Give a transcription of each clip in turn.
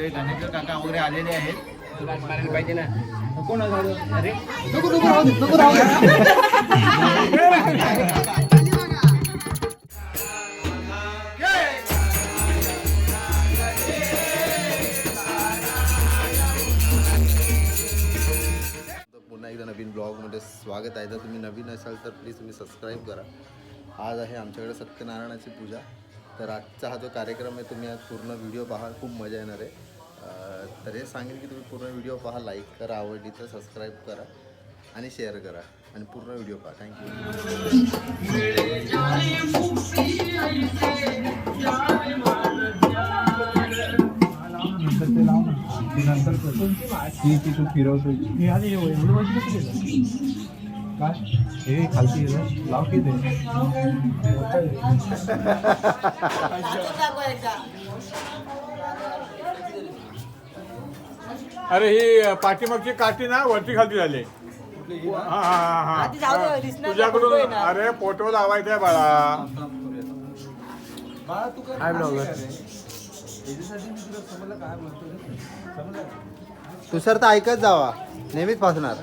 धनेकर काका वगैरे आलेले आहेत. पाहिजे ना कोण अरे पुन्हा एकदा नवीन ब्लॉगमध्ये स्वागत आहे. जर तुम्ही नवीन असाल तर प्लीज तुम्ही सबस्क्राईब करा. आज आहे आमच्याकडे सत्यनारायणाची पूजा. तर आजचा हा जो कार्यक्रम आहे तुम्ही आज पूर्ण व्हिडिओ पहा, खूप मजा येणार आहे. तर हे सांगेन की तुम्ही पूर्ण व्हिडिओ पहा, लाईक करा, आवडली तर सबस्क्राईब करा आणि शेअर करा आणि पूर्ण व्हिडिओ पहा. थँक्यू. तू फिरवतो काय हे खालती लाव की दे. अरे ही पाठीमागची काठी ना वरती खालती झाली. हा तुझ्याकडून अरे फोटो लावायचा आहे बाळा. काय ब्लॉगर तू सर तर ऐकत जावा, नेहमीच फसणार.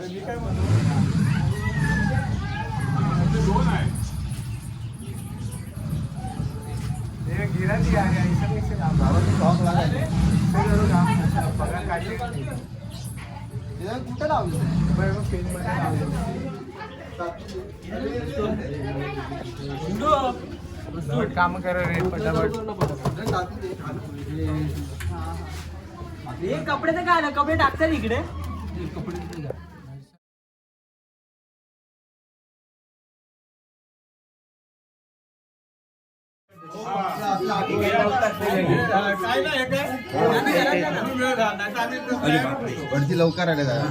कुठं लावलं काम करा रे पटापट. कपडे तर काय कपडे टाकतात इकडे. वरती लवकर आले जरा.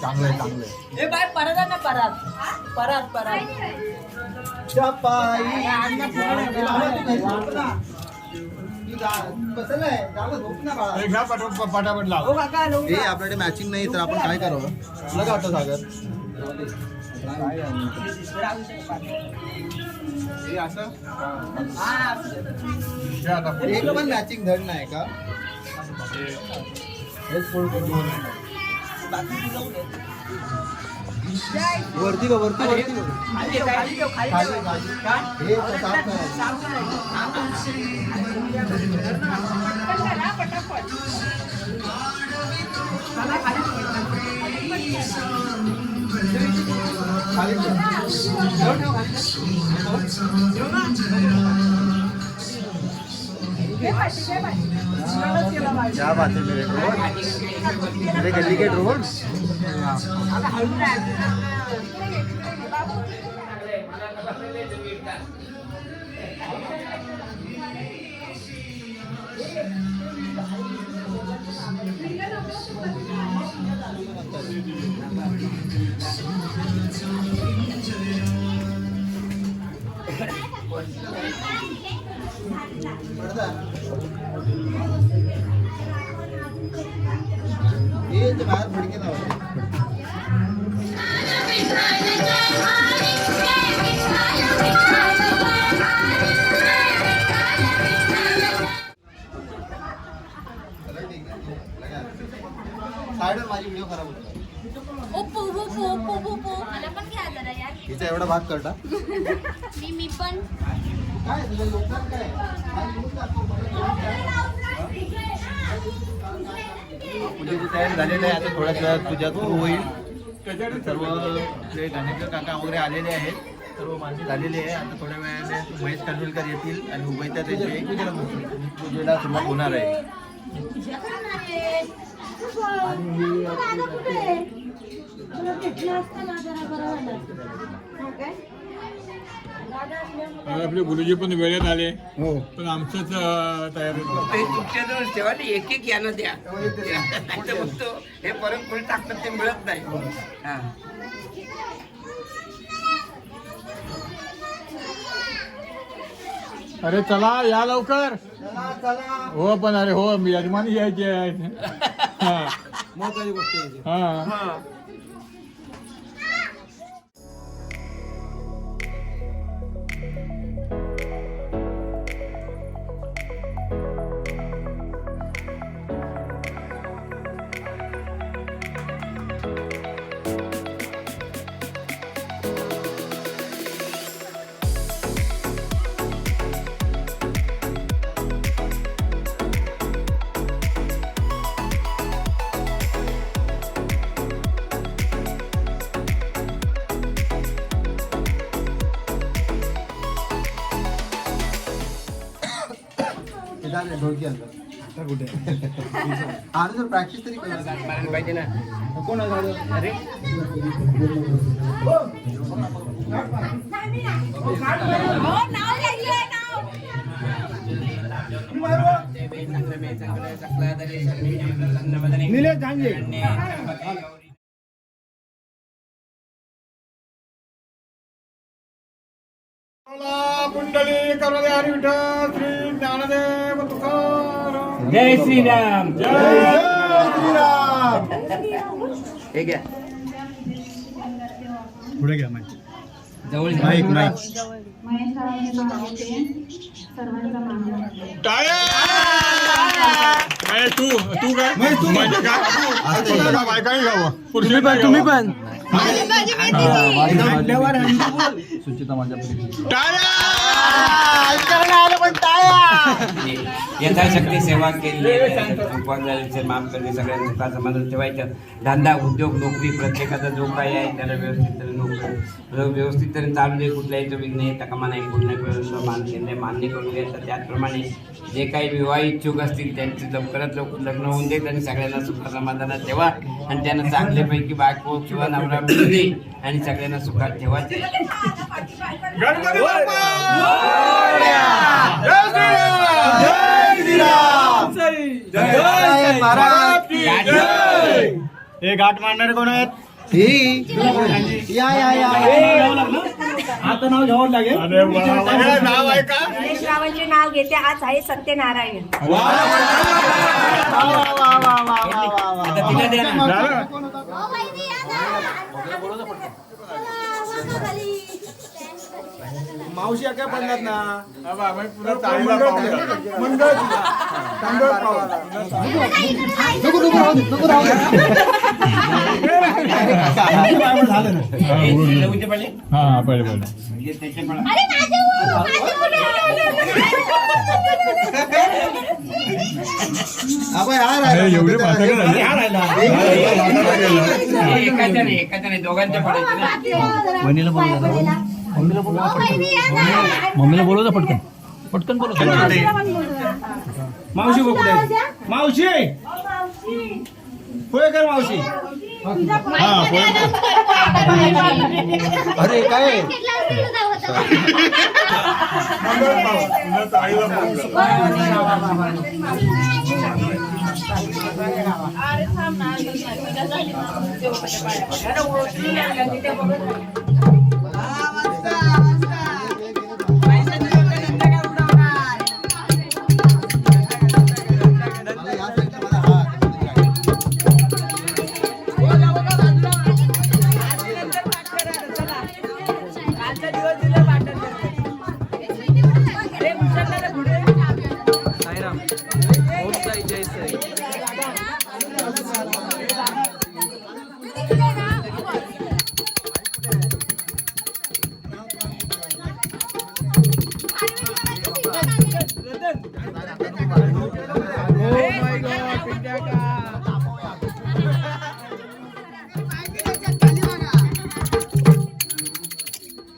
चांगलं आहे, चांगलं आहे. हे बाय परत आहे ना परत परत परत पटापट लाव. हे आपल्याकडे मॅचिंग नाही तर आपण काय करावं तुला काय वाटतं सागर? एक पण मॅचिंग धड नाही का? वरती बघ, वरती वरती बघ. हे साफ क्या बात है मेरे ड्रोन, मेरे गली के ड्रोन. ये तो बाहर फड़के ना साइड में माझी व्हिडिओ खराब होतो. ओप्पो ओप्पो ओप्पो ओप्पो मला पण घ्या जरा यार. हिचा एवढा भाग करता मी पण काय तुझ्या लोकांना काय पूजेची तयारी झालेली आहे. आता थोड्याच वेळात पूजा सुरू होईल. सर्व जे धनेकर काका वगैरे आलेले आहेत, सर्व माणसं झालेली आहे. आता थोड्या वेळाने महेश खानविलकर येतील आणि उभयता त्यांची पूजेला सुरुवात होणार आहे. आपले गुरुजी पण वेळेत आले. पण आमचंच तयारी तुमच्याजवळ ठेवा ना, एक एक यानं द्या. हे परत कोणी टाकतात ते मिळत नाही. हा. अरे चला या लवकर. हो पण अरे हो मी यजमानी यायची आहे. महत्वाची गोष्ट आहे. हा ढोलकी आणलं कुठे आणि जर प्रॅक्टिस तरी मारायला पाहिजे ना. कोण अरे निलेश झांजे कुंडली करुणे हरी विठ्ठल श्री ज्ञानदेव तुकाराम. जय श्रीराम. जय श्रीराम. हे घ्या पुढे घ्या माहिती जवळ माईक माईक टाळ्या. महेश, तू काय म्हणजे काय पुरुष का बायकाही गावं पुरुष तुम्ही पण सुचिता माझ्या यथाशक्ती सेवा केली उपवासाचे माफ करणे सगळ्यांना सुखा समाधान ठेवायचं. धंदा उद्योग नोकरी प्रत्येकाचा जो काही आहे त्याला व्यवस्थित तरी नोकरी व्यवस्थित तरी चालू दे. कुठल्याही जो विघ्न येता कामा नाही. पूर्ण मान्य करून घ्यायचं. त्याचप्रमाणे जे काही विवाह इच्छुक असतील त्यांचे लवकरात लवकर लग्न होऊन देत आणि सगळ्यांना सुख समाधानात ठेवा आणि त्यांना चांगल्यापैकी बायको किंवा नवरा मिळू दे आणि सगळ्यांना सुखात ठेवायचे. गणपती बाप्पा. जय महाराज की जय. हे घाट मांडणारे कोण आहेत या या या आता नाव घ्यावं लागेल. अरे वा, वा, नाव आहे का? गणेशरावांचे नाव घेते. आज आहे सत्यनारायण. आता तिला द्या ना. मावशी काय पडल्यात ना बाबा, मग पुन्हा चाळीला पाहुणे. मंगळ पाहुणे. झालं ना लवकर पडले. हा पहिले म्हणजे त्याचे पण अरे एवढे म्हातारे झाले. एकाच्या नाही दोघांच्या पडायचे ना. मम्मीला बोलव पटकन पटकन बोलव. मावशी कुठे मावशी होय कर मावशी. अरे काय मंगळ पाहुणे. चाळीला पाहुणे.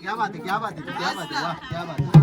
क्या बात है वाह क्या बात है.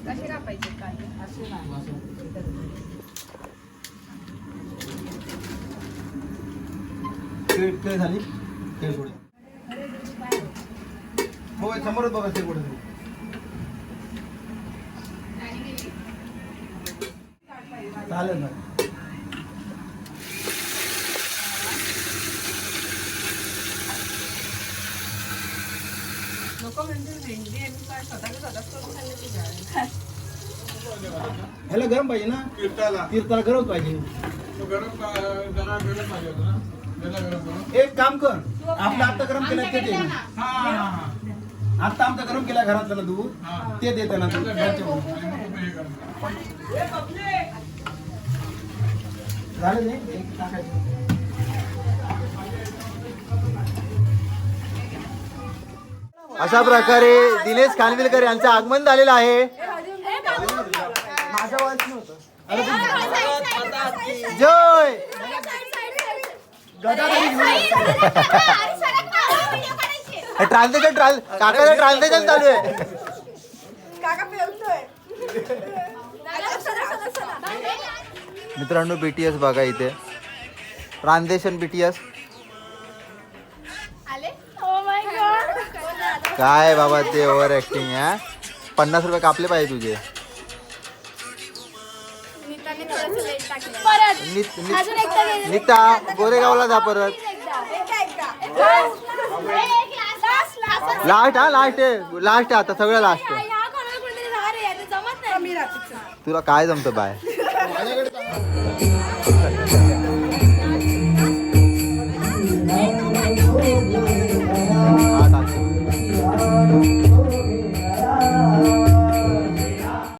कसे कापायचे काय केळ झाली केळ पुढे हो समोरच बघा ते पुढे चालेल ना ह्याला गरम पाहिजे ना कीर्ताला तीर्थाला गरम पाहिजे तो गरम जरा गरम पाहिजे होतं ना त्याला गरम करून एक काम कर आपलं आता गरम केलं ते दे आता आमचं गरम केलं घरातलं ना दूध ते देते ना तू झालं नाही एक टाकायचं अशा प्रकारे दिनेश खानविलकर यांचं आगमन झालेलं आहे. जय ट्रान्झॅक्शन काकाचं ट्रान्झॅक्शन चालू आहे. मित्रांनो BTS बघा इथे ट्रान्झॅक्शन BTS काय बाबा ते ओव्हर ऍक्टिंग आहे. 50 रुपये कापले पाहिजे तुझे. नीता गोरेगावला जा परत. लास्ट हा लास्ट आता सगळं लास्ट. तुला काय जमतं बाय.